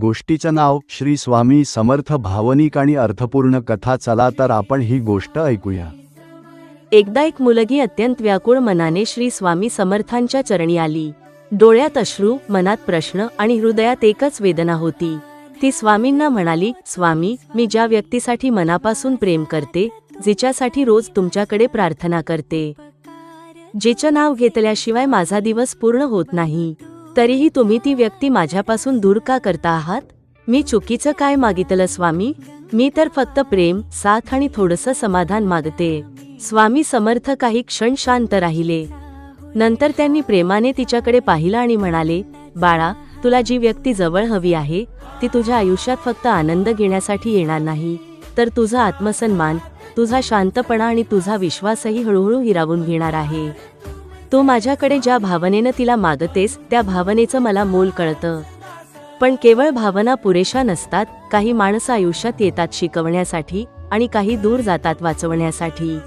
गोष्टीचं नाव श्री स्वामी समर्थ भावनिक आणि अर्थपूर्ण कथा. चला तर आपण ही गोष्ट ऐकूया. एकदा एक मुलगी अत्यंत व्याकुळ मनाने श्री स्वामी समर्थांच्या चरणी आली. डोळ्यात अश्रू, मनात प्रश्न आणि हृदयात एकच वेदना होती. ती स्वामींना म्हणाली, स्वामी, मी ज्या व्यक्तीसाठी मनापासून प्रेम करते, जिच्यासाठी रोज तुमच्याकडे प्रार्थना करते, जिचं नाव घेतल्याशिवाय माझा दिवस पूर्ण होत नाही, तरीही तुम्ही ती व्यक्ती माझ्यापासून दूर का करता आहात? मी चुकीचं काय मागितलं स्वामी? मी तर फक्त प्रेम, साथ आणि थोडंसं समाधान मागते. स्वामी समर्थ काही क्षण शांत राहिले. नंतर त्यांनी प्रेमाने तिच्याकडे पाहिलं आणि म्हणाले, बाळा, तुला जी व्यक्ती जवळ हवी आहे ती तुझ्या आयुष्यात फक्त आनंद घेण्यासाठी येणार नाही, तर तुझा आत्मसन्मान, तुझा शांतपणा आणि तुझा विश्वासही हळूहळू हिरावून घेणार आहे. तू माझ्याकडे ज्या भावनेनं तिला मागतेस त्या भावनेचं मला मोल कळतं. पण केवळ भावना पुरेशा नसतात. काही माणसं आयुष्यात येतात शिकवण्यासाठी आणि काही दूर जातात वाचवण्यासाठी.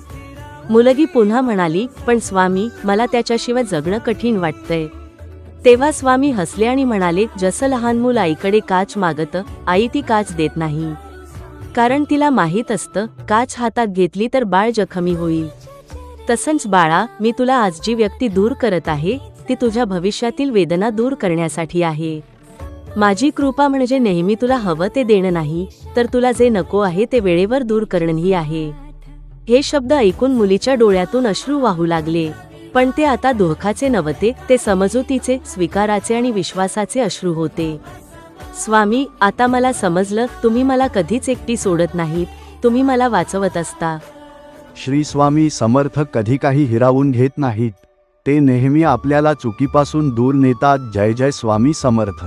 मुलगी पुन्हा म्हणाली, पण स्वामी, मला त्याच्याशिवाय जगणं कठीण वाटतंय. तेव्हा स्वामी हसले आणि म्हणाले, जसं लहान मूल आईकडे काच मागतं, आई ती काच देत नाही, कारण तिला माहीत असतं काच हातात घेतली तर बाळ जखमी होईल. तसंच बाळा, मी तुला आज जी व्यक्ती दूर करत आहे ती तुझ्या भविष्यातील वेदना दूर करण्यासाठी आहे. माझी कृपा म्हणजे नेहमी तुला हवं ते देणं नाही, तर तुला जे नको आहे ते वेळेवर दूर करणंही आहे. हे शब्द ऐकून मुलीच्या डोळ्यातून अश्रू वाहू लागले. पण ते आता दुःखाचे नव्हते, ते समजुतीचे, स्वीकाराचे आणि विश्वासाचे अश्रू होते. स्वामी, आता मला समजलं, तुम्ही मला कधीच एकटी सोडत नाहीत, तुम्ही मला वाचवत असता. श्री स्वामी समर्थ कधी काही हिरावून घेत नाहीत. ते नेहमी आपल्याला चुकीपासून दूर नेतात. जय जय स्वामी समर्थ.